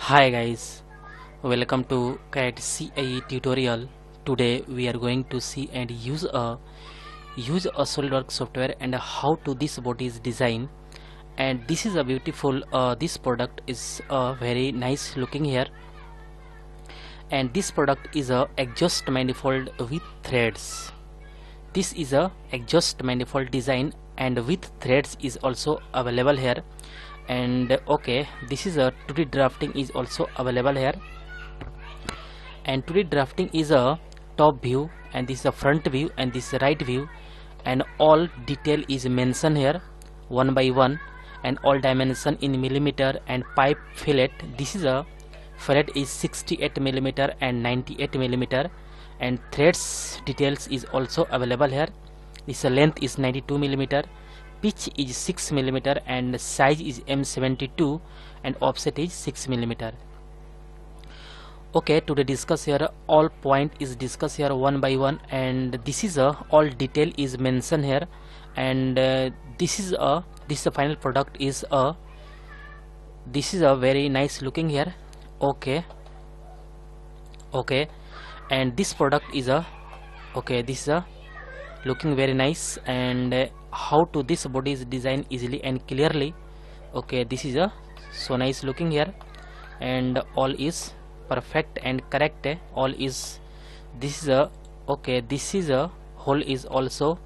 Hi guys, welcome to CAD CAE tutorial. Today we are going to see and use a Solidworks software and how to this body is designed. And this is a beautiful this product is very nice looking here, and this product is a exhaust manifold with threads. This is a exhaust manifold design and with threads is also available here. And okay, this is a 2D drafting is also available here, and 2D drafting is a top view, and this is a front view, and this is a right view, and all detail is mentioned here one by one, and all dimension in millimeter. And pipe fillet, this is a fillet is 68 millimeter and 98 millimeter, and threads details is also available here. This length is 92 millimeter, pitch is 6 millimeter, and size is M72, and offset is 6 millimeter. Okay, today discuss here all point is discussed here one by one, and this is a all detail is mentioned here. And this is the final product is a this is a very nice looking here. Okay, and this product is a this is a looking very nice. And how to this body is designed easily and clearly. Okay, this is a so nice looking here, and all is perfect and correct. All is this is a this is a hole is also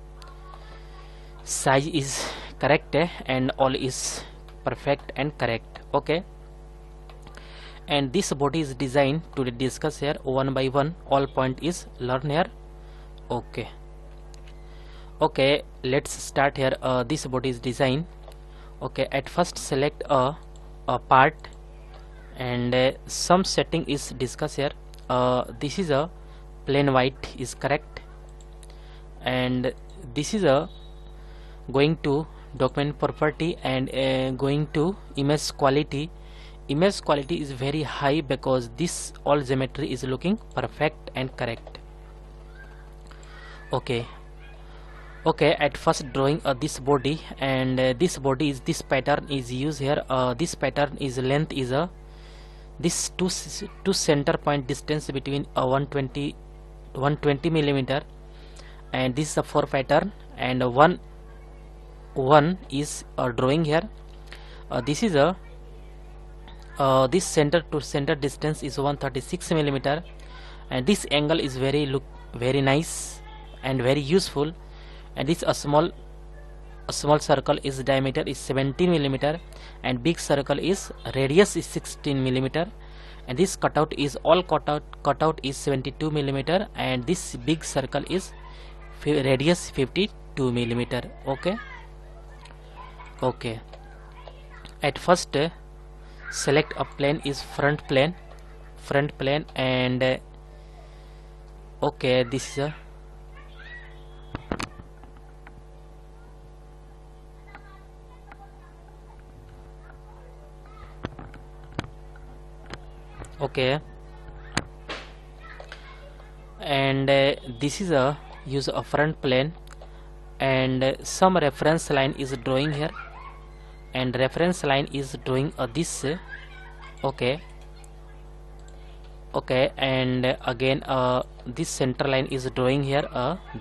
size is correct, and all is perfect and correct. Okay, and this body is designed to discuss here one by one, all point is learn here. Okay, let's start here. This body is design. Okay, at first select a part, and some setting is discussed here. This is a plain white is correct, and this is a going to document property, and going to image quality. Image quality is very high because this all geometry is looking perfect and correct. Okay, at first drawing this body, and this body is this pattern is used here. This pattern is length is a this two center point distance between 120 millimeter, and this is a 4 pattern, and one is drawing here. This is a this center to center distance is 136 millimeter, and this angle is very nice and very useful. And this a small circle is diameter is 17 millimeter, and big circle is radius is 16 millimeter, and this cutout is all cutout is 72 millimeter, and this big circle is radius 52 millimeter. Okay, at first select a plane is front plane, and okay, this is a and this is a use a front plane, and some reference line is drawing here, and reference line is drawing this. Okay, and again this center line is drawing here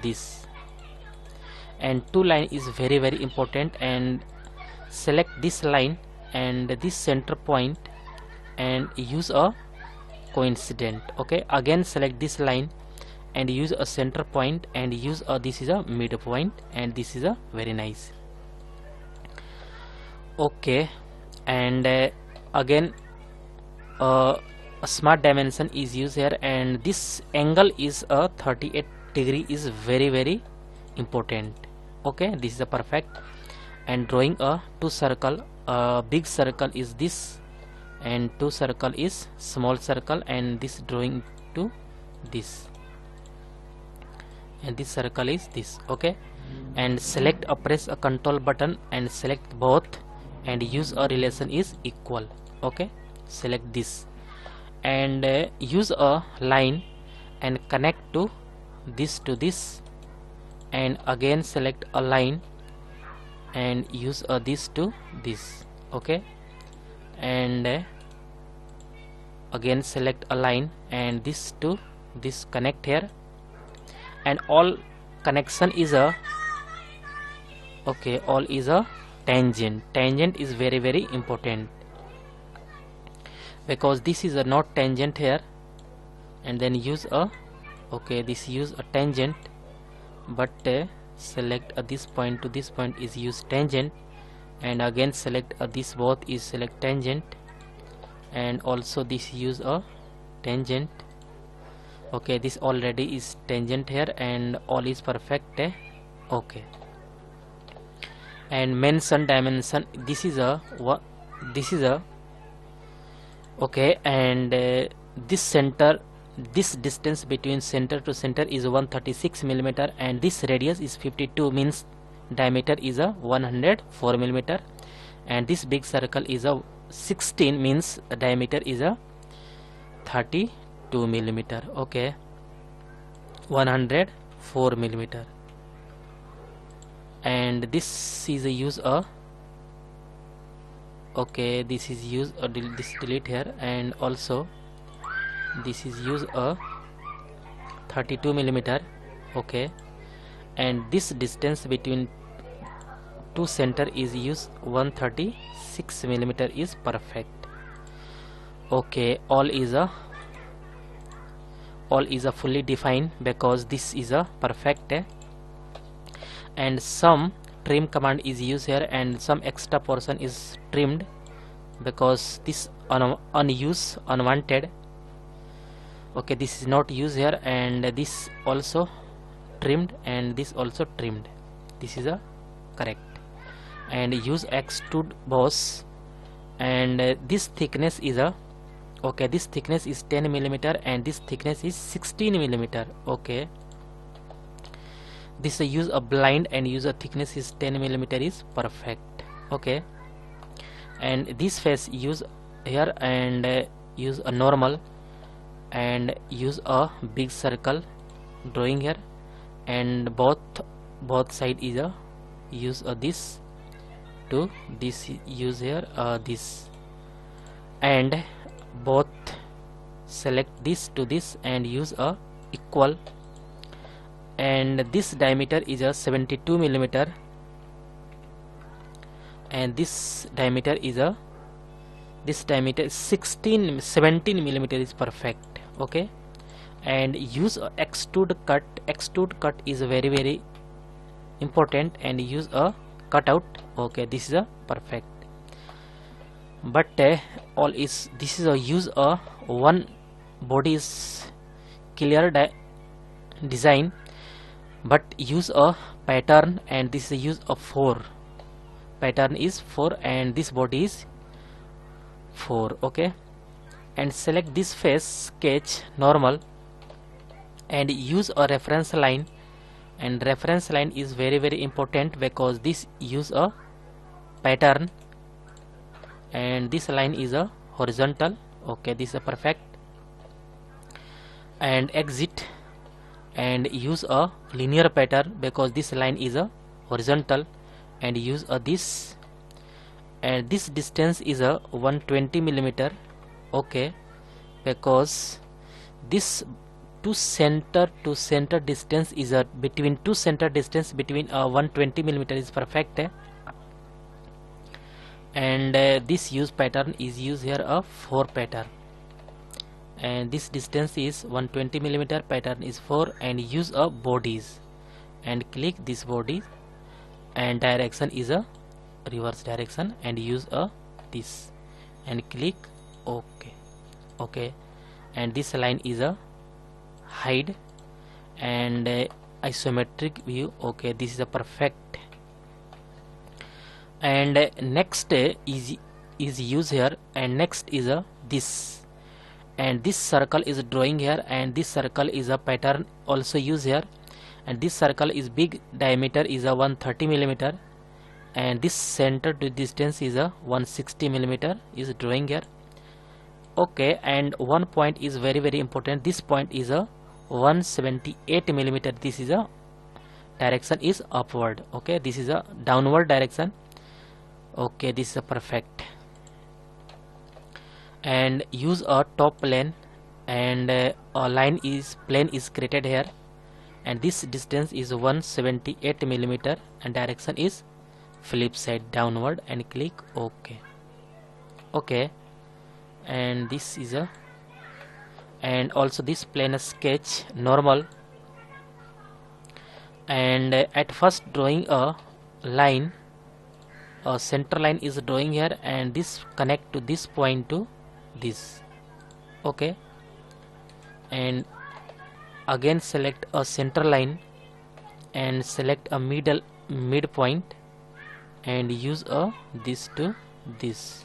this, and two line is very important, and select this line and this center point and use a coincident. Okay, again select this line and use a center point and use this is a midpoint, and this is a very nice. Okay, and again a smart dimension is used here, and this angle is a 38 degree is very important. Okay, this is a perfect. And drawing a two circle, big circle is this, and two circle is small circle, and this drawing to this, and this circle is this. Okay, and select press a control button and select both and use a relation is equal. Okay, select this and use a line and connect to this, and again select a line and use this to this. Okay, and again select a line, and this to this connect here, and all connection is a all is a tangent. Tangent is very important, because this is a not tangent here, and then use a this use a tangent, but select this point to this point is use tangent, and again select this both is select tangent, and also this use a tangent. This already is tangent here, and all is perfect. And mention dimension, this is a and this center, this distance between center to center is 136 millimeter, and this radius is 52, means diameter is a 104 millimeter, and this big circle is a 16, means diameter is a 32 millimeter. 104 millimeter, and this is a use a this is use a this delete here, and also this is use a 32 millimeter. And this distance between two center is use 136 millimeter is perfect. All is a fully defined, because this is a perfect. And some trim command is used here, and some extra portion is trimmed, because this unused unwanted. This is not used here, and this also trimmed, and this also trimmed. This is a correct. And use extrude boss, and this thickness is a this thickness is 10 millimeter, and this thickness is 16 millimeter. This use a blind, and use a thickness is 10 millimeter is perfect. And this face use here, and use a normal, and use a big circle drawing here, and both side is a use this to this use here this, and both select this to this and use a equal, and this diameter is a 72 millimeter, and this diameter is a 17 millimeter is perfect. And use a extrude cut. Extrude cut is very important, and use a cutout. This is a perfect, but all is this is a use a one body is clear design, but use a pattern, and this is use a 4 pattern is 4, and this body is 4. And select this face, sketch normal, and use a reference line, and reference line is very important, because this use a pattern, and this line is a horizontal. This is a perfect. And exit, and use a linear pattern, because this line is a horizontal, and use a this, and this distance is a 120 millimeter. Because this to center distance is a between two center distance between 120 millimeter is perfect. And this use pattern is used here a 4 pattern, and this distance is 120 millimeter, pattern is 4, and use a bodies, and click this body, and direction is a reverse direction, and use a this, and click OK. And this line is a hide, and isometric view. This is a perfect. And next is use here, and next is a this, and this circle is drawing here, and this circle is a pattern also use here, and this circle is big, diameter is a 130 millimeter, and this center to distance is a 160 millimeter is drawing here. And one point is very important. This point is a 178 millimeter. This is a direction is upward. This is a downward direction. This is a perfect. and use a top plane, and a plane is created here, and this distance is 178 millimeter, and direction is flip side downward, and click OK. Okay, and this is a, and also this plane sketch normal, and at first drawing a line, a center line is drawing here, and this connect to this point to this. Okay, and again select a center line and select a midpoint and use a this to this.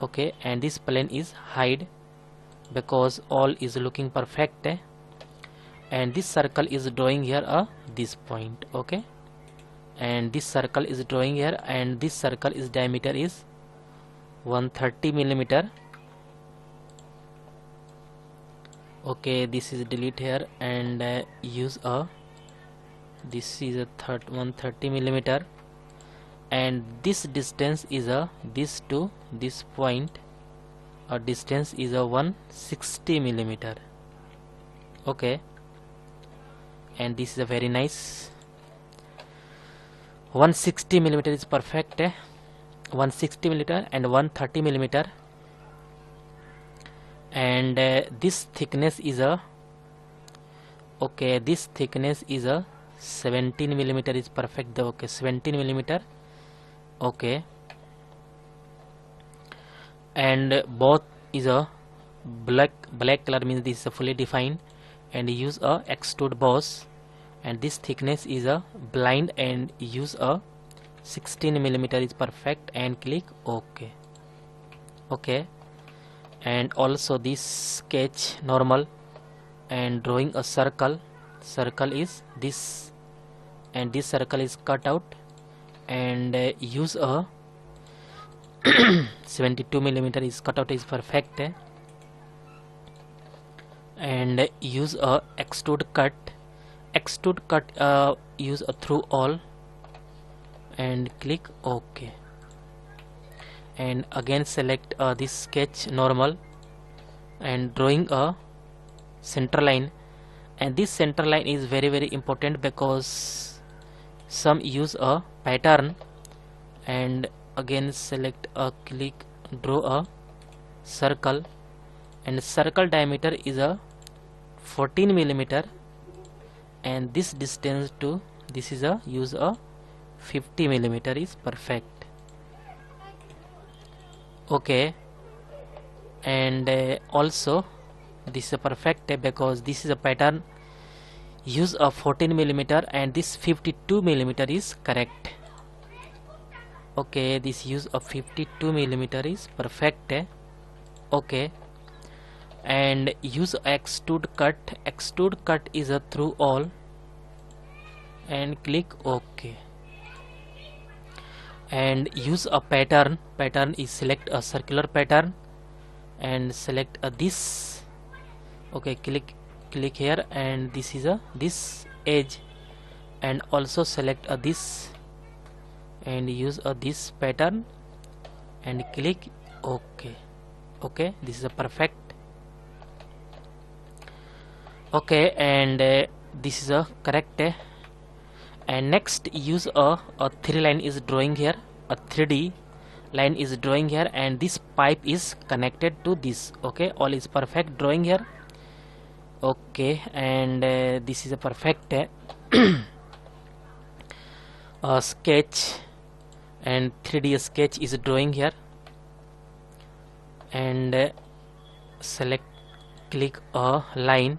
Okay, and this plane is hide because all is looking perfect, and this circle is drawing here this point. Okay, and this circle is drawing here, and this circle is diameter is 130 millimeter. Okay, this is delete here, and use a, this is a 130 millimeter, and this distance is this to this point, distance is 160 millimeter. Okay, and this is a very nice 160 millimeter is perfect, 160 millimeter and 130 millimeter, and this thickness is okay, this thickness is 17 millimeter is perfect. Okay, 17 millimeter. Okay, and both is a black color, means this is a fully defined, and use a extrude boss, and this thickness is a blind, and use a 16 millimeter is perfect, and click OK. Okay, and also this sketch normal, and drawing a circle is this, and this circle is cut out, and use a 72 millimeter is cut out is perfect, and use a extrude cut use a through all, and click OK, and again select this sketch normal, and drawing a center line, and this center line is very important because some use a pattern, and again select a click, draw a circle, and circle diameter is 14 millimeter, and this distance to this is use 50 millimeter is perfect. Okay, and also this is a perfect because this is a pattern, use a 14 millimeter, and this 52 millimeter is correct. Okay, this use of 52 millimeter is perfect. Okay, and use extrude cut is a through all, and click OK, and use a pattern is select a circular pattern, and select this. Okay, click here, and this is this edge, and also select this, and use this pattern, and click OK. Okay, this is a perfect. Okay, and this is a correct, and next use a 3 line is drawing here, a 3D line is drawing here, and this pipe is connected to this. Okay, all is perfect drawing here. Okay, and this is a perfect sketch, and 3D sketch is drawing here, and select click a line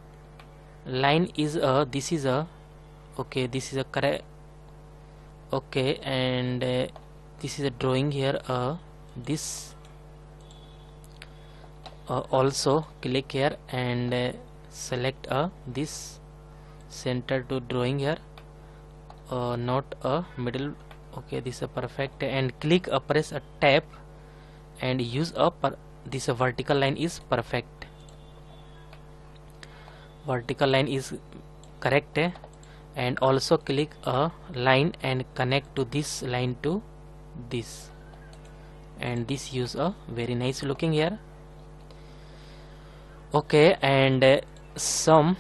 is this is a okay, this is a correct. Okay, and this is a drawing here this also click here, and select this center to drawing here, not a middle. Okay, this is a perfect, and click press a tab, and use this vertical line is perfect, vertical line is correct, and also click a line and connect to this line to this, and this use a very nice looking here. Okay, and some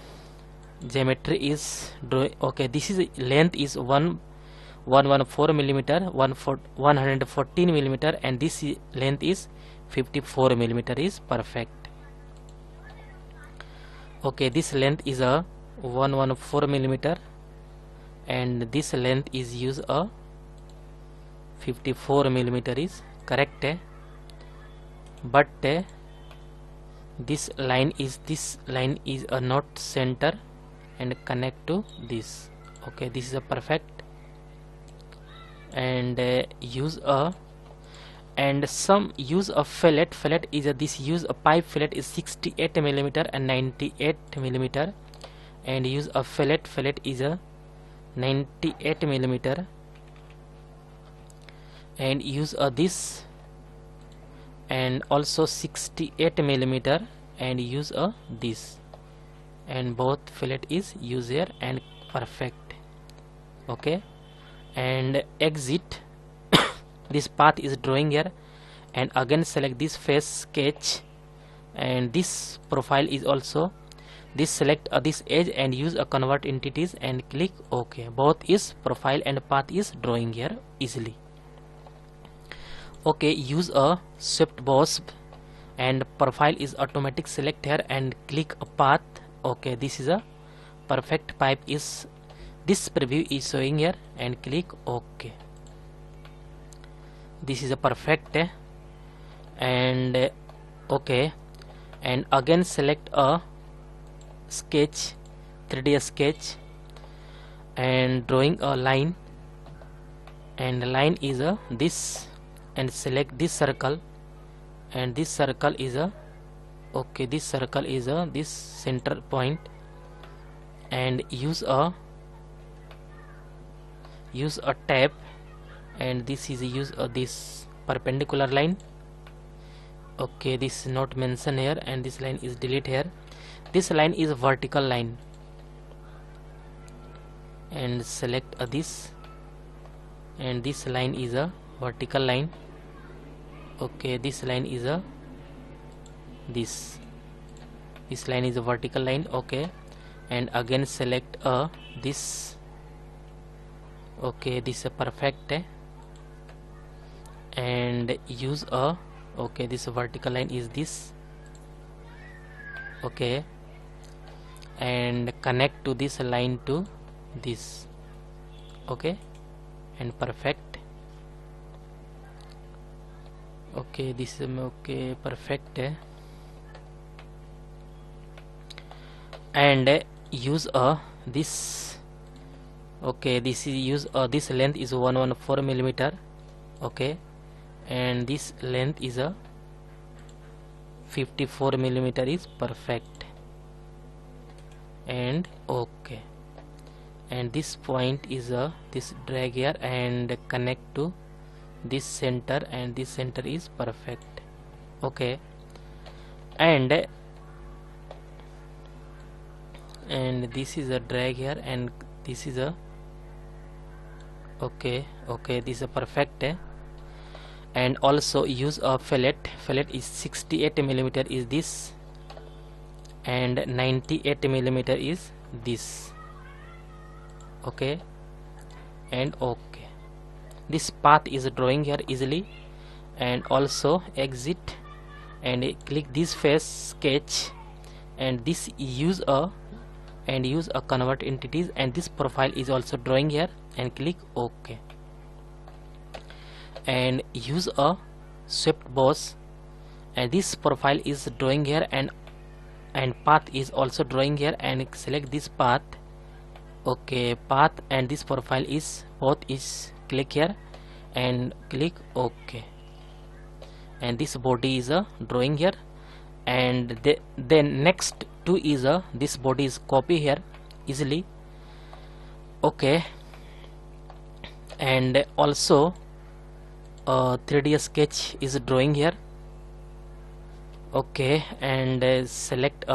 geometry is drawing. Okay, this is length is 114 millimeter, 114 millimeter, and this length is 54 millimeter is perfect. Okay, this length is a 114 millimeter, and this length is use a 54 millimeter is correct. But this line is a not center and connect to this. Okay, this is a perfect. And use a and some use a fillet is a, this use a pipe fillet is 68 millimeter and 98 millimeter, and use a fillet is a 98 millimeter, and use a this and also 68 millimeter, and use a this, and both fillet is used here and perfect. Okay, and exit this path is drawing here, and again select this face sketch, and this profile is also this, select this edge and use a convert entities and click OK. Both is profile and path is drawing here easily. Okay, use a shift boss and profile is automatic, select here and click a path. Okay, this is a perfect pipe is this preview is showing here, and click OK. This is a perfect. And okay, and again select a sketch, 3D sketch, and drawing a line, and the line is a this, and select this circle, and this circle is a okay, this circle is a this center point, and use a tab, and this is use this perpendicular line. Okay, this is not mentioned here, and this line is delete here. This line is a vertical line, and select this, and this line is a vertical line. Okay, this line is a this line is a vertical line. Okay, and again select this. Okay, this is a perfect. And use a okay, this vertical line is this. Okay, and connect to this line to this. Okay, and perfect. Okay, this is okay, perfect. And use this. Okay, this is use this length is 114 millimeter. Okay, and this length is a 54 millimeter is perfect. And okay, and this point is this drag here and connect to this center, and this center is perfect. Okay, and this is a drag here, and this is a okay, this is a perfect. And also use a fillet is 68 millimeter is this, and 98 millimeter is this. Okay, and okay, this path is drawing here easily. And also exit and click this face sketch, and this use a convert entities, and this profile is also drawing here, and click OK. And use a shift boss, and this profile is drawing here, and path is also drawing here, and select this path. Okay, path and this profile is both is click here and click OK. And this body is drawing here, and then next two is this body is copy here easily. Okay, and also 3D sketch is drawing here. Okay, and select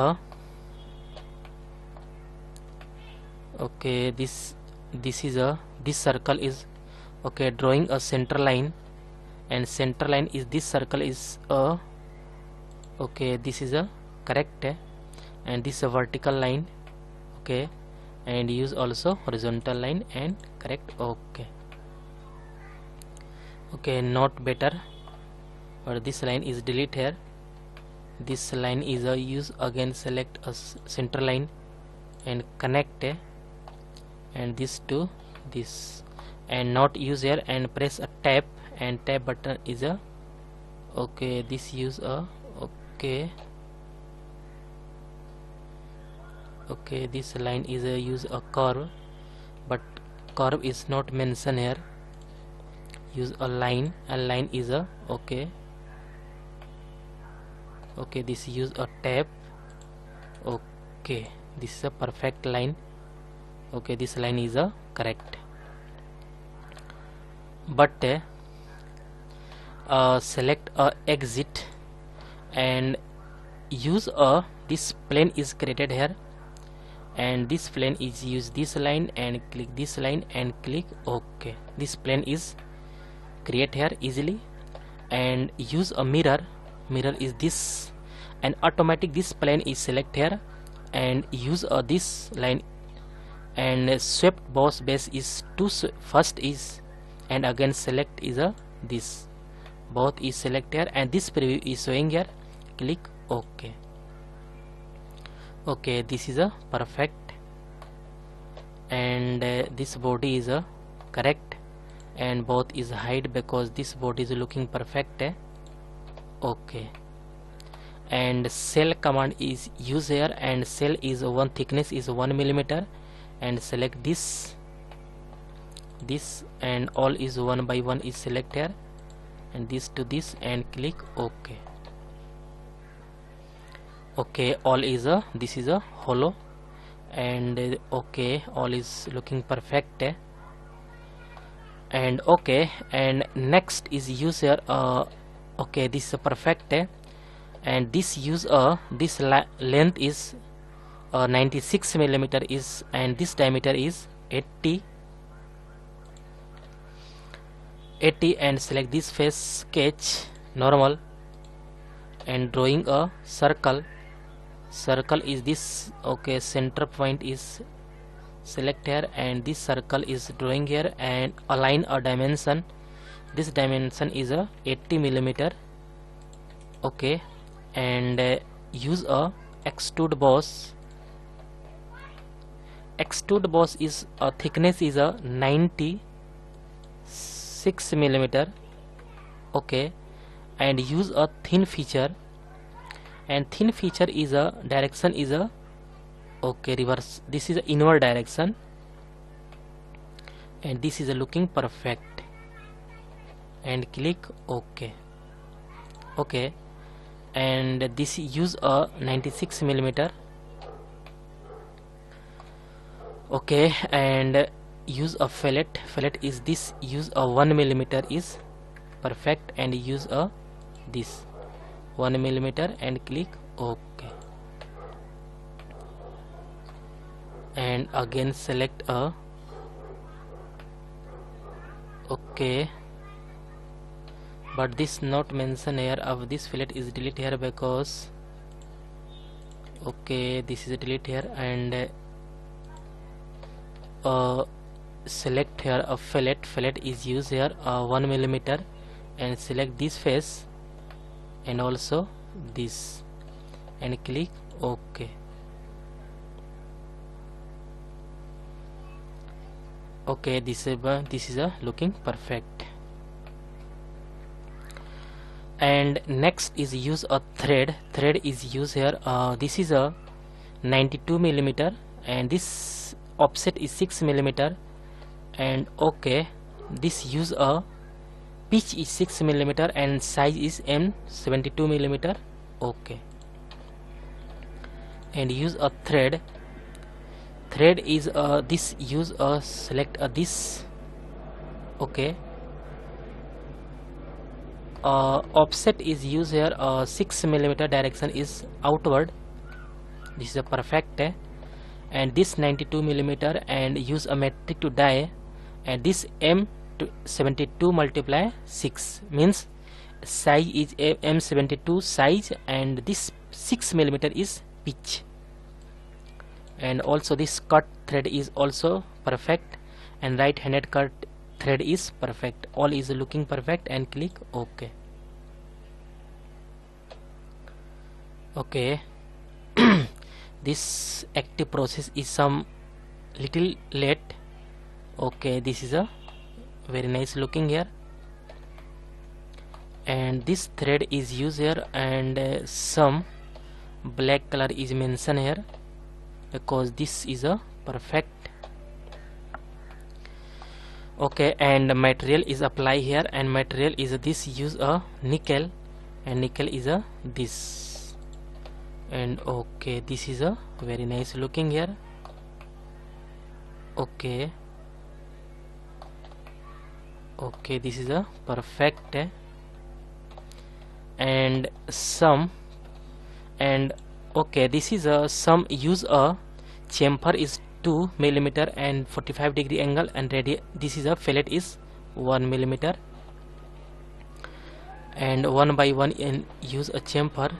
okay, this is this circle is okay, drawing a center line, and center line is this circle is okay, this is a correct. and this is a vertical line. Okay, and use also horizontal line and correct. Okay, okay, not better, but this line is delete here. This line is a use again, select a center line and connect and this to this, and not use here, and press a tab, and tab button is a okay, this use a okay, okay, this line is a use a curve, but curve is not mentioned here. Use a line, and line is a okay, okay, this use a tab. Okay, this is a perfect line. Okay, this line is a correct, but select a exit and use a this plane is created here, and this plane is use this line and click this line and click OK. This plane is create here easily, and use a mirror. Mirror is this, and automatic this plane is select here, and use this line, and swept boss base is to first is, and again select is a this, both is select here, and this preview is showing here. Click OK. Okay, this is a perfect, and this body is a correct, and both is hide because this body is looking perfect. Okay, and cell command is use here, and cell is one thickness is 1 millimeter, and select this, and all is one by one is select here, and this to this, and click OK. Okay, all is a this is a hollow, and okay, all is looking perfect. And okay, and next is use here okay, this is a perfect, and this use this length is 96 millimeter is, and this diameter is 80, and select this face sketch normal, and drawing a circle. Circle is this, okay, center point is select here, and this circle is drawing here, and align a dimension. This dimension is a 80 millimeter. Okay, and use a extrude boss. Extrude boss is a thickness is a 96 millimeter. Okay, and use a thin feature, and thin feature is a direction is a okay, reverse. This is a inward direction, and this is a looking perfect, and click OK. Okay, and this use a 96 millimeter. Okay, and use a fillet. Fillet is this, use a 1 millimeter is perfect, and use a this 1 millimeter, and click OK. And again select a okay, but this not mention here of this fillet is delete here because okay, this is delete here, and select here a fillet. Fillet is used here 1 millimeter, and select this face and also this, and click OK. Okay, this is a looking perfect. And next is use a thread. Thread is used here. This is a 92 millimeter, and this offset is 6 millimeter, and okay, this use a pitch is 6 millimeter, and size is 72 millimeter. Okay, and use a thread. Thread is this use select this. Okay, offset is used here 6 millimeter, direction is outward. This is a perfect, and this 92 millimeter, and use a metric to die, and this M72 multiply 6 means size is M72 size, and this 6 millimeter is pitch. and also this cut thread is also perfect, and right handed cut thread is perfect. All is looking perfect, and click OK. Okay. This active process is some little late. Okay, this is a very nice looking here, and this thread is used here, and some black color is mentioned here because this is a perfect. Okay, and material is apply here, and material is this, use a nickel, and nickel is a this, and okay, this is a very nice looking here. Okay, okay, this is a perfect, and some, and okay, this is a some use a chamfer is 2 mm and 45 degree angle, and this is a fillet is 1 mm, and one by one and use a chamfer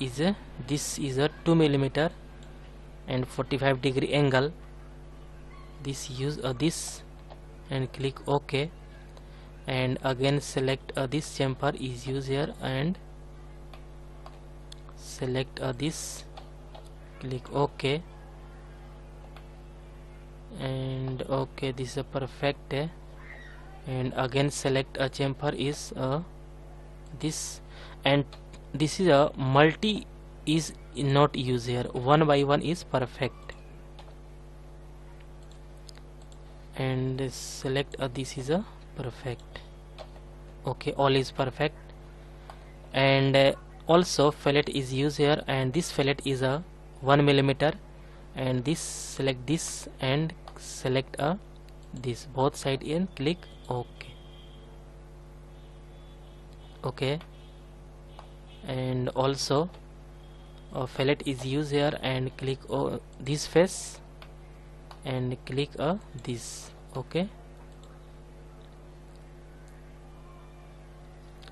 is a, this is a 2 mm and 45 degree angle. This use a this, and click OK, and again select this chamfer is used here, and select this, click OK, and okay, this is a perfect, and again select a chamfer is this, and this is a multi is not used here, one by one is perfect, and select this is a perfect. Okay, all is perfect, and also fillet is used here, and this fillet is a 1 mm, and this select this and select this both side and click OK. Okay, and also fillet is used here, and click this face and click this. Okay,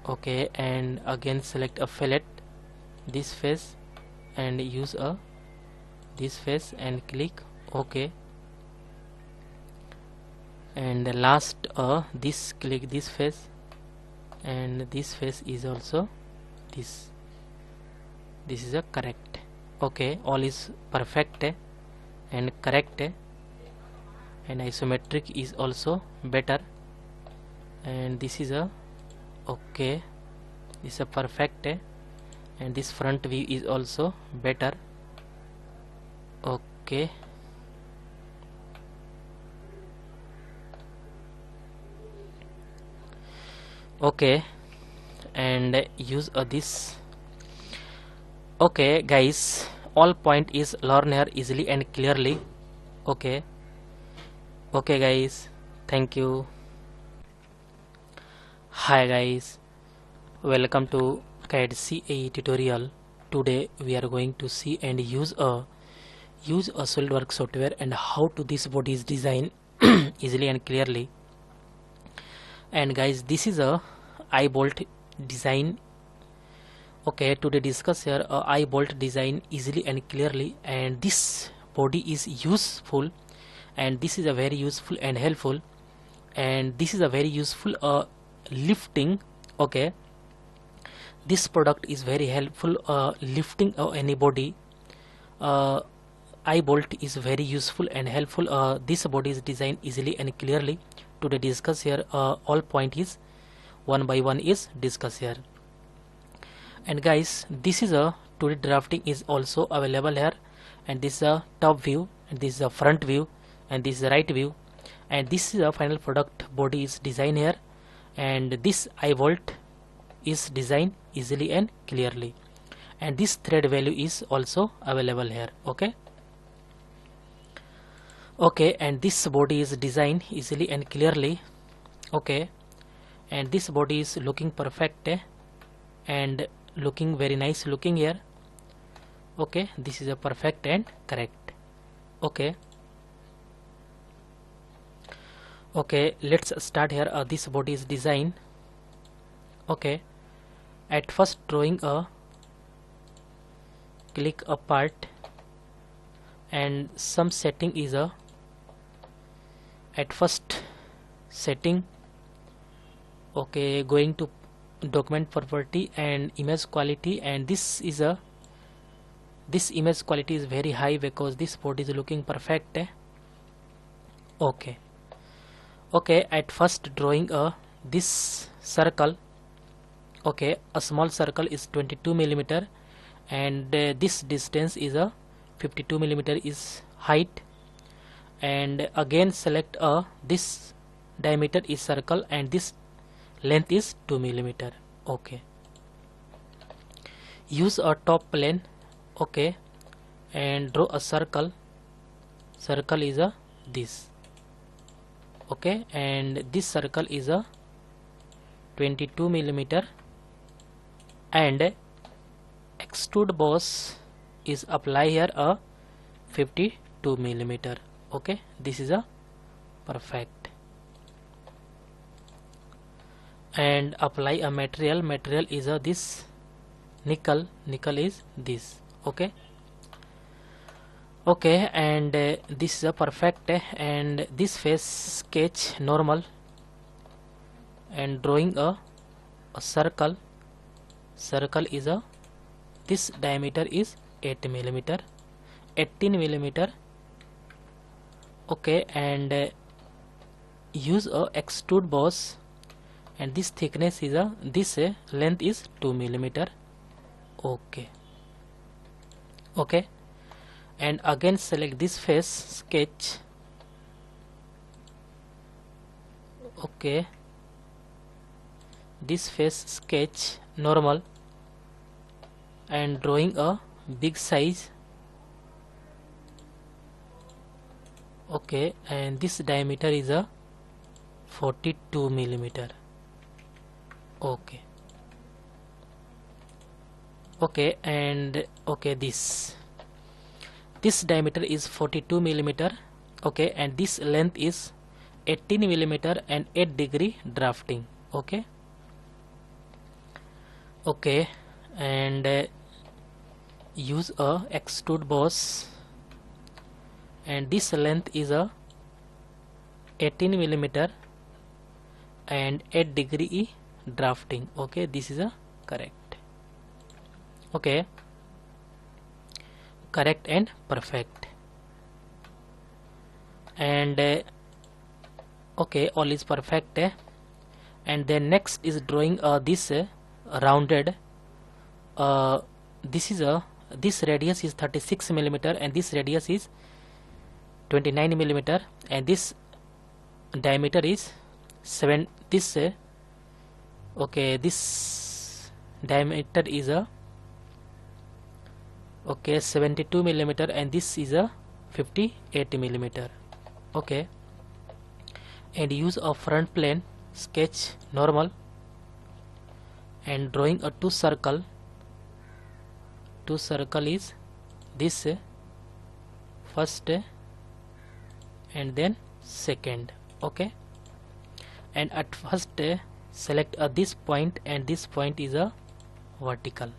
okay, and again select a fillet this face and use this face and click OK, and the last this, click this face, and this face is also this is a correct. Okay, all is perfect and correct, and isometric is also better, and this is a okay, this is a perfect, and this front view is also better. Okay, okay, and use this. Okay guys, all point is learn here easily and clearly. Okay, okay guys, thank you. Hi guys, welcome to CAD CAE tutorial. Today we are going to see and use a Solidworks software and how to this body is design easily and clearly. And guys, this is a Eyebolt design. Okay, today discuss here Eyebolt design easily and clearly, and this body is useful, and this is a very useful and helpful, and this is a very useful lifting. Okay, this product is very helpful lifting any body. Eyebolt is very useful and helpful. This body is designed easily and clearly. Today discuss here all point is one by one is discuss here. And guys, this is a today drafting is also available here, and this is a top view, and this is a front view, and this is a right view, and this is a final product body is designed here, and this Eyebolt is designed easily and clearly, and this thread value is also available here. Okay, okay, and this body is designed easily and clearly. Okay, and this body is looking perfect and looking very nice looking here. Okay, this is a perfect and correct. Okay, okay, let's start here. This body is design. Okay, at first drawing a click a part, and some setting is a at first setting. Okay, going to document property and image quality, and this image quality is very high because this board is looking perfect. Okay, at first drawing this circle. Okay, a small circle is 22 millimeter, and this distance is a 52 millimeter is height, and again select this diameter is circle and this length is 2 millimeter. Okay, use a top plane. Okay, and draw a circle. Circle is a this. Okay, and this circle is a 22 millimeter, and extrude boss is apply here a 52 millimeter. Okay, this is a perfect, and apply a material. Material is a this nickel is this. Okay, and this is a perfect, and this face sketch normal, and drawing a circle. Circle is a this diameter is 8 millimeter, 18 millimeter. Okay, and use a extrude boss, and this thickness is a this length is 2 millimeter. Okay, and again select this face sketch. Okay, this face sketch normal, and drawing a big size. Okay, and this diameter is a 42 millimeter. Okay, and this diameter is 42 millimeter. Okay, and this length is 18 millimeter and 8 degree drafting. Okay, and use a extrude boss, and this length is a 18 millimeter and 8 degree drafting. Okay, this is a correct. Okay, correct and perfect, and okay, all is perfect. And then next is drawing this rounded. This radius is 36 millimeter, and this radius is 29 millimeter, and this diameter is 7. This diameter is a 72 millimeter, and this is a 58 millimeter. Okay, and use a front plane sketch normal, and drawing a two circle. Two circle is this first and then second. Okay, and at first select this point, and this point is a vertical.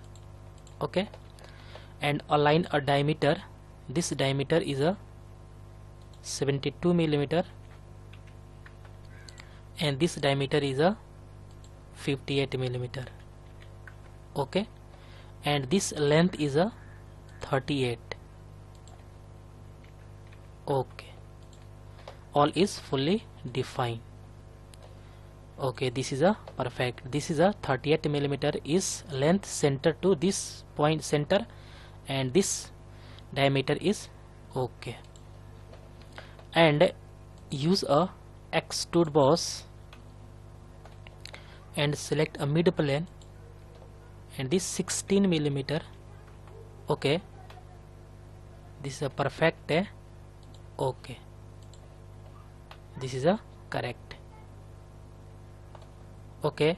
Okay, and align a diameter. This diameter is a 72 millimeter, and this diameter is a 58 millimeter. Okay, and this length is a 38. Okay, all is fully defined. Okay, this is a perfect. This is a 38 millimeter is length center to this point center, and this diameter is okay. And use a extrude boss, and select a mid plane, and this 16 millimeter. Okay, this is a perfect. Okay, this is a correct. Okay,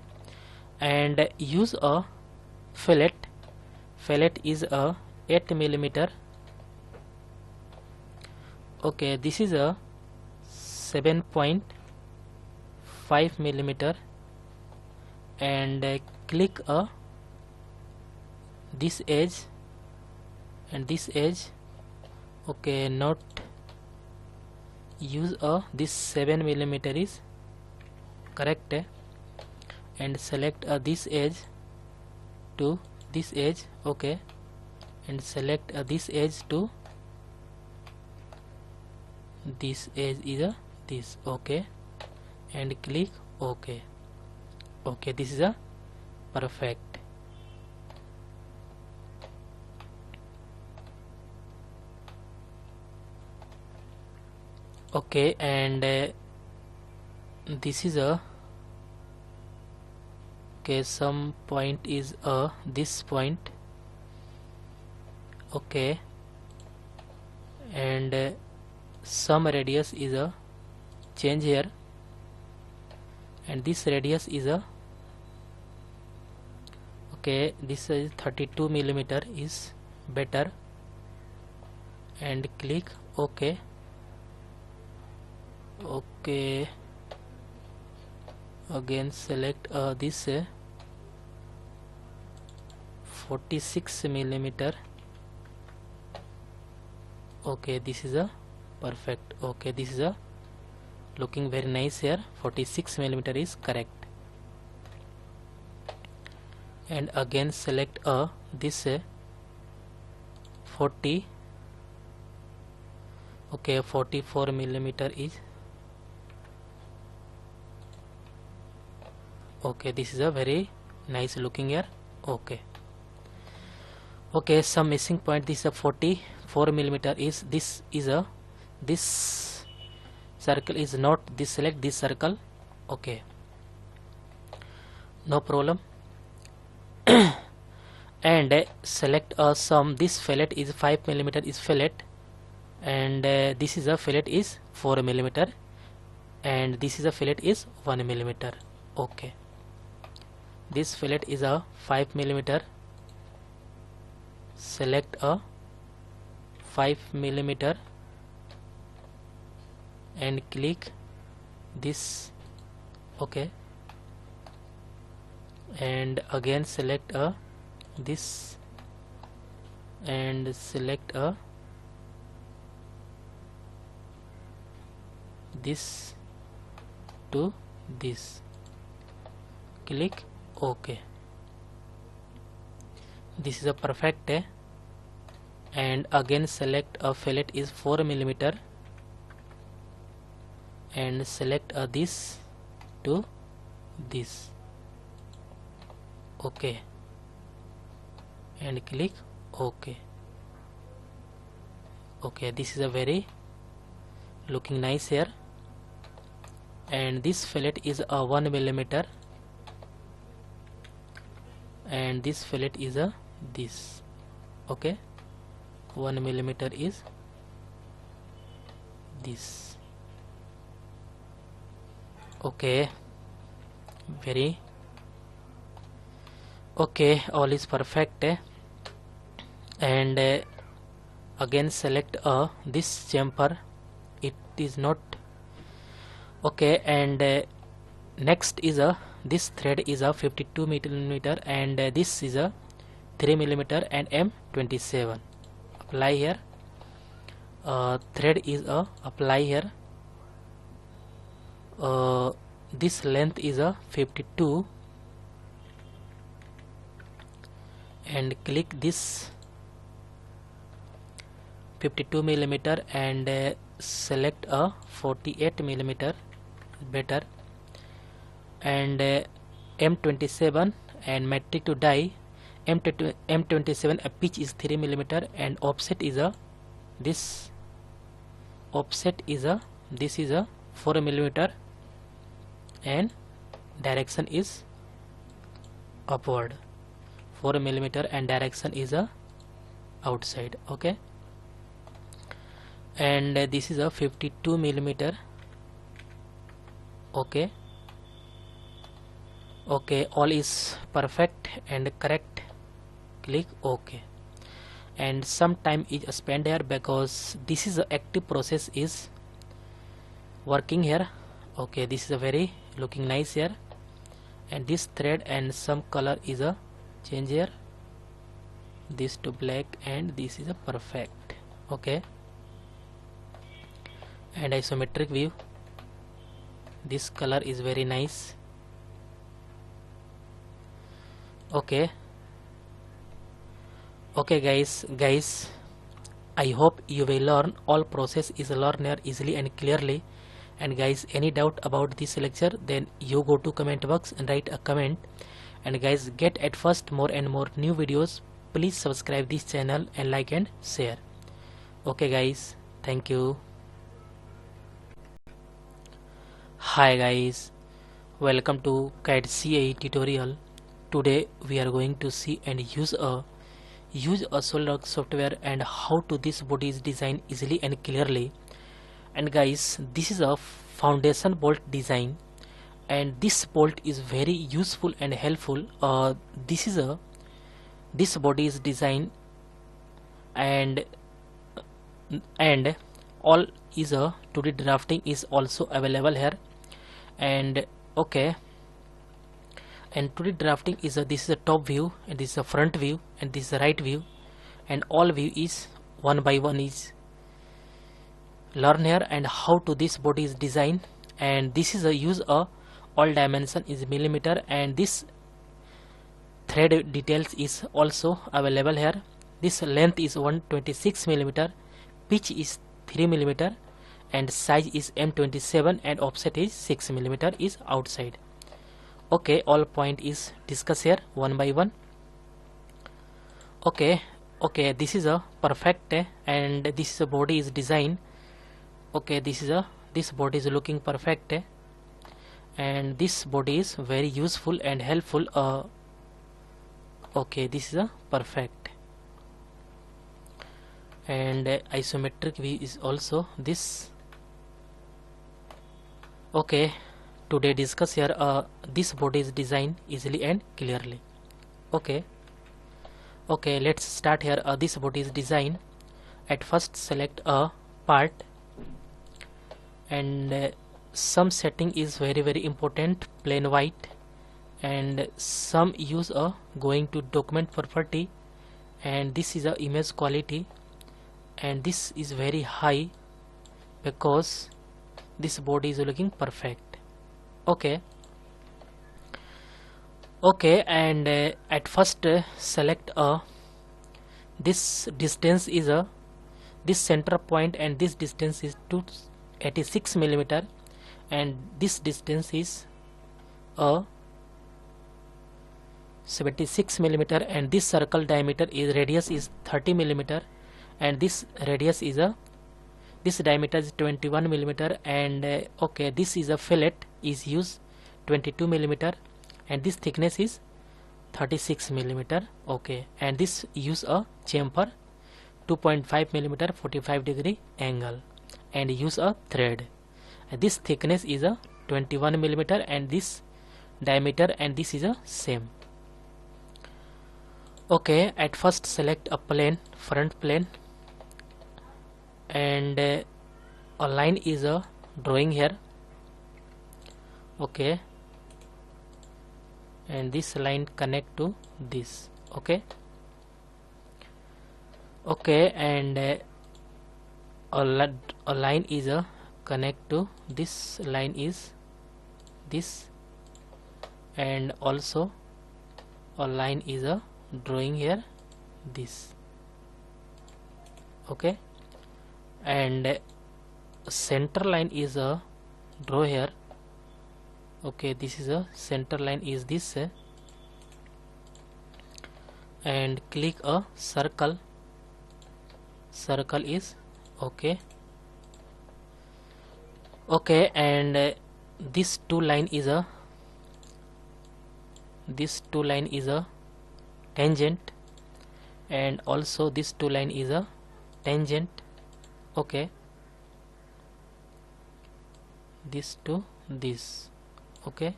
and use a fillet. Fillet is a 8 millimeter. Okay, this is a 7.5 millimeter, and click this edge and this edge. Okay, not use this 7 millimeter is correct, and select this edge to this edge. Okay, and select this edge to this edge is this. Okay, and click OK. Okay, this is a perfect. Okay, and this is a okay, some point is this point. Okay, and some radius is a change here, and this radius is a okay, this is 32 millimeter is better, and click OK. Okay, again select this 46 millimeter. Okay, this is a perfect. Okay, this is a looking very nice here. 46 millimeter is correct, and again select this 40. Okay, 44 millimeter is okay. This is a very nice looking here. Okay. Okay, some missing point. This is a 44 millimeter is this is a this circle is not this. Select this circle. Okay, no problem. And select some this fillet is 5 millimeter is fillet, and this is a fillet is 4 millimeter, and this is a fillet is 1 millimeter. Okay, this fillet is a 5 millimeter. Select a 5 millimeter and click this. Okay, and again select a this and select a this to this. Click OK. This is a perfect, and again select a fillet is 4 millimeter and select this to this. Okay, and click OK. Okay, this is a very looking nice here, and this fillet is a 1 millimeter, and this fillet is a this. Okay, 1 millimeter is this. Okay, very okay, all is perfect, and again select this chamfer. It is not okay, and next is this thread is a 52 millimeter, and this is a 3 millimeter and M27. Apply here. Thread is a apply here. This length is a 52, and click this 52 millimeter and select a 48 millimeter better, and M27 and metric to die. M27 pitch is 3 millimeter and offset is a this offset is a this is a 4 millimeter and direction is upward. 4 millimeter and direction is a outside. Okay, and this is a 52 millimeter. Okay, okay, all is perfect and correct. Click OK, and some time is spent here because this is a active process is working here. Okay, this is a very looking nice here, and this thread and some color is a change here, this to black, and this is a perfect. Okay, and isometric view. This color is very nice. Okay guys, I hope you will learn all process is learner easily and clearly. And guys, any doubt about this lecture, then you go to comment box and write a comment. And guys, get at first more and more new videos. Please subscribe this channel and like and share. Okay guys, thank you. Hi guys, welcome to CAD CAE tutorial. Today we are going to see and use a Solidworks software and how to this body is designed easily and clearly. And guys, this is a foundation bolt design, and this bolt is very useful and helpful. This body is designed and all is a 2D drafting is also available here. And okay, and 2D drafting is this is a top view, and this is a front view, and this is a right view, and all view is one by one is learn here and how to this body is designed. And this is a use all dimension is millimeter, and this thread details is also available here. This length is 126 millimeter, pitch is 3 millimeter, and size is M27, and offset is 6 millimeter is outside. Okay, all point is discussed here one by one. Okay, this is a perfect, and this body is designed. Okay, this body is looking perfect, and this body is very useful and helpful. Okay, this is a perfect, and isometric view is also this. Okay, today discuss here this body is designed easily and clearly. Okay, let's start here. This body is designed. At first select a part, and some setting is very important, plain white, and some use going to document property, and this is a image quality, and this is very high because this body is looking perfect. Okay, and at first select this distance is this center point, and this distance is 286 millimeter, and this distance is 76 millimeter, and this circle diameter is radius is 30 millimeter, and this radius is this diameter is 21 millimeter, and okay, this is a fillet is used 22 millimeter, and this thickness is 36 millimeter. Okay, and this use a chamfer 2.5 millimeter 45 degree angle, and use a thread, and this thickness is 21 millimeter, and this diameter, and this is same. Okay, at first select a plane, front plane, and a line is drawing here. Okay, and this line connect to this. Okay, and a line is connect to this line is this, and also a line is drawing here this. Okay, and center line is draw here. Okay, this is a center line is this, and click a circle is okay, and this two line is a tangent, and also this two line is a tangent. Okay, this to this. Okay,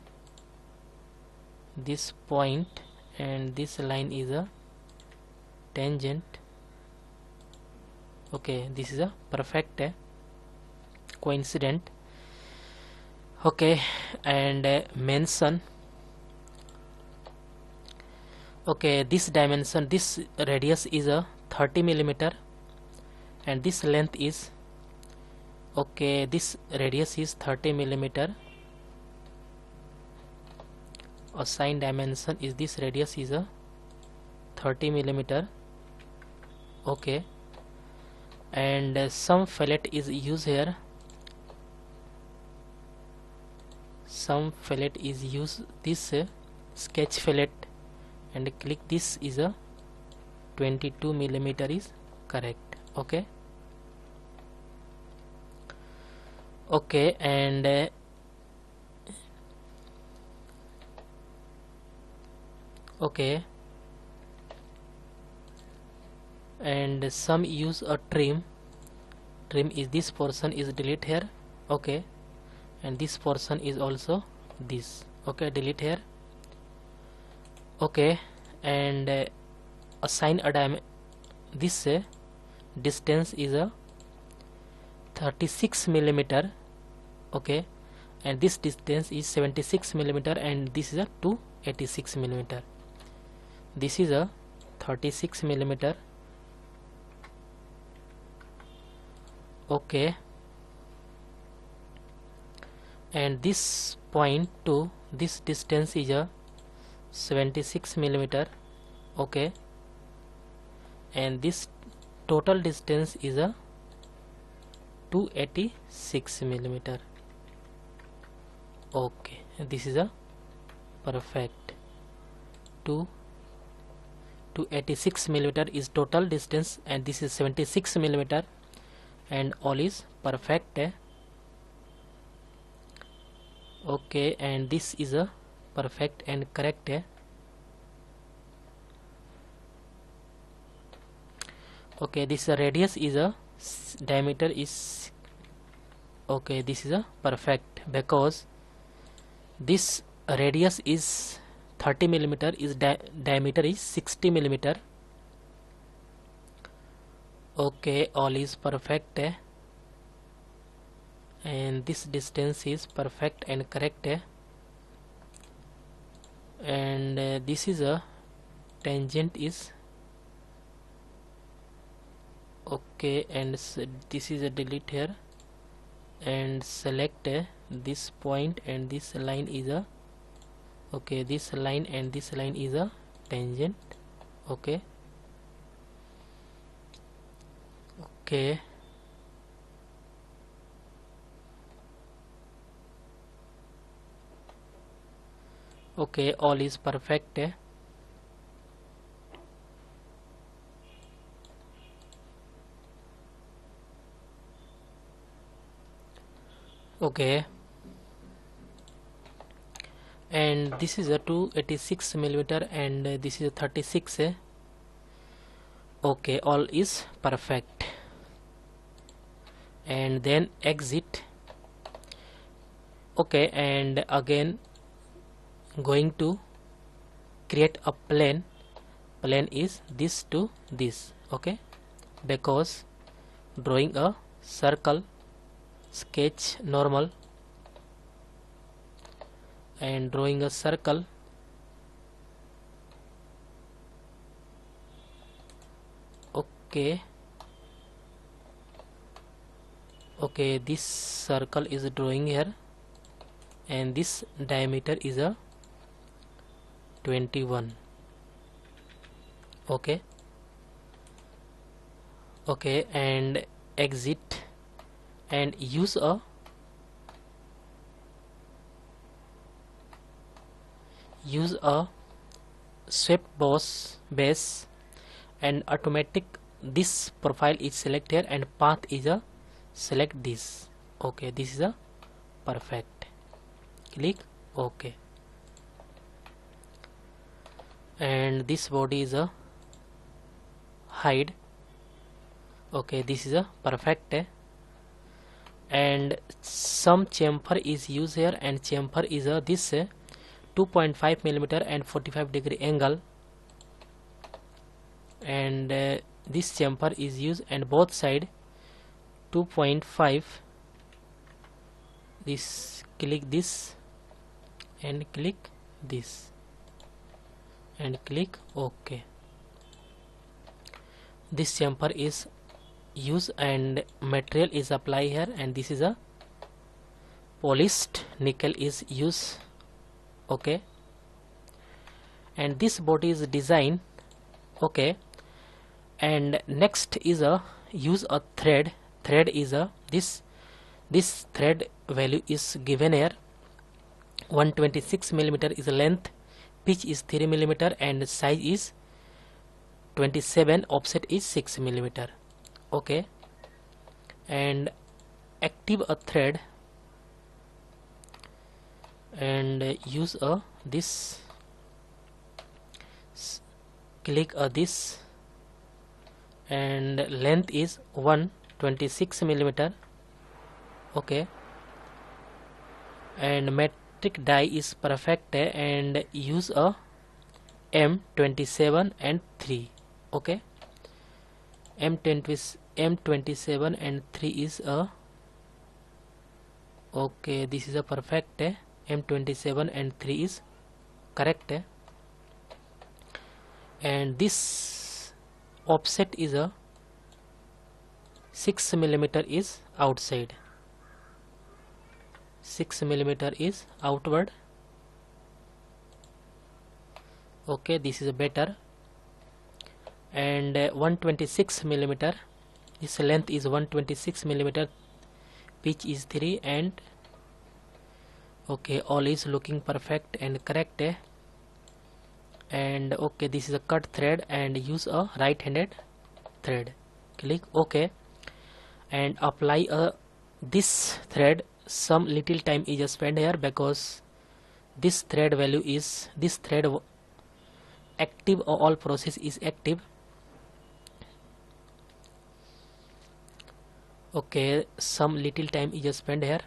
this point and this line is a tangent. Okay, this is a perfect coincident. Okay, and mention. Okay, this dimension, this radius is a 30 millimeter, and this length is Okay, this radius is 30 millimeter. Assigned dimension is this radius is a 30 millimeter. Okay, and some fillet is used here. Some fillet is used, this sketch fillet, and click this is a 22 millimeter is correct. Okay, okay, and okay, and some use a trim is this portion is delete here. Okay, and this portion is also this. Okay, delete here. Okay, and assign a this distance is a 36 millimeter. Okay, and this distance is 76 millimeter, and this is a 286 millimeter. This is a 36 millimeter. Okay, and this point to this distance is a 76 millimeter. Okay, and this total distance is a 286 millimeter. Okay, and this is a perfect. 286 millimeter is total distance, and this is 76 millimeter, and all is perfect. Okay, and this is a perfect and correct. Okay, this radius is a diameter is okay, this is a perfect, because this radius is 30 millimeter, is diameter is 60 millimeter. Okay, all is perfect, and this distance is perfect and correct, and this is a tangent is okay, and this is a delete here, and select this point, and this line is a okay, this line and this line is a tangent. Okay, okay, okay, all is perfect. Okay, and this is a 286 millimeter, and this is a 36. Okay, all is perfect, and then exit. Okay, and again going to create a plane is this to this. Okay, because drawing a circle, sketch normal, and drawing a circle. Okay, okay, this circle is drawing here, and this diameter is a 21. Okay, okay, and exit, and use a swept base, and automatic this profile is select here, and path is a select this. Okay, this is a perfect. Click OK, and this body is a hide. Okay, this is a perfect, and some chamfer is used here, and chamfer is a this 2.5 millimeter and 45 degree angle, and this chamfer is used, and both side 2.5. this, click this, and click this, and click OK. This chamfer is use and material is apply here, and this is a polished nickel is used. Okay, and this body is design. Okay, and next is a use a thread. Thread is a this thread value is given here. 126 millimeter is length, pitch is 3 millimeter, and size is 27, offset is 6 millimeter. Okay, and active a thread and use a this, click a this, and length is 126 millimeter. Okay, and metric die is perfect, and use a M27 and 3. Okay, M27 and 3 is a okay, this is a perfect. M27 and 3 is correct, and this offset is a 6 millimeter is outside, 6 millimeter is outward. Okay, this is better. And 126 millimeter, this length is 126 millimeter, pitch is 3, and okay, all is looking perfect and correct. And okay, this is a cut thread, and use a right-handed thread. Click OK, and apply a this thread. Some little time is spent here because this thread value is this thread active, all process is active. Okay, some little time is spent here.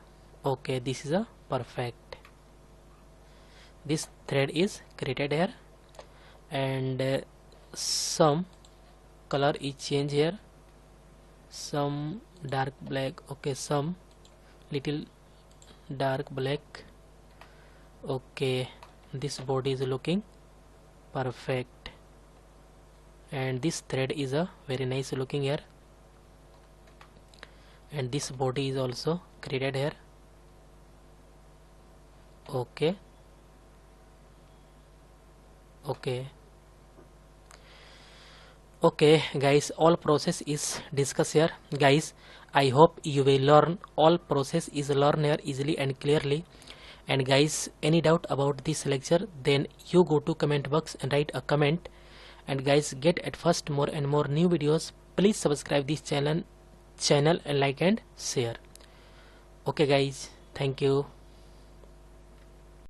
Okay, this is a perfect. This thread is created here, and some color is changed here, some dark black. Okay, some little dark black. Okay, this body is looking perfect, and this thread is a very nice looking here, and this body is also created here. Okay, okay guys, all process is discussed here. Guys, I hope you will learn all process is learn here easily and clearly. And guys, any doubt about this lecture, then you go to comment box and write a comment. And guys, get at first more and more new videos. Please subscribe this channel and like and share. Okay guys, thank you.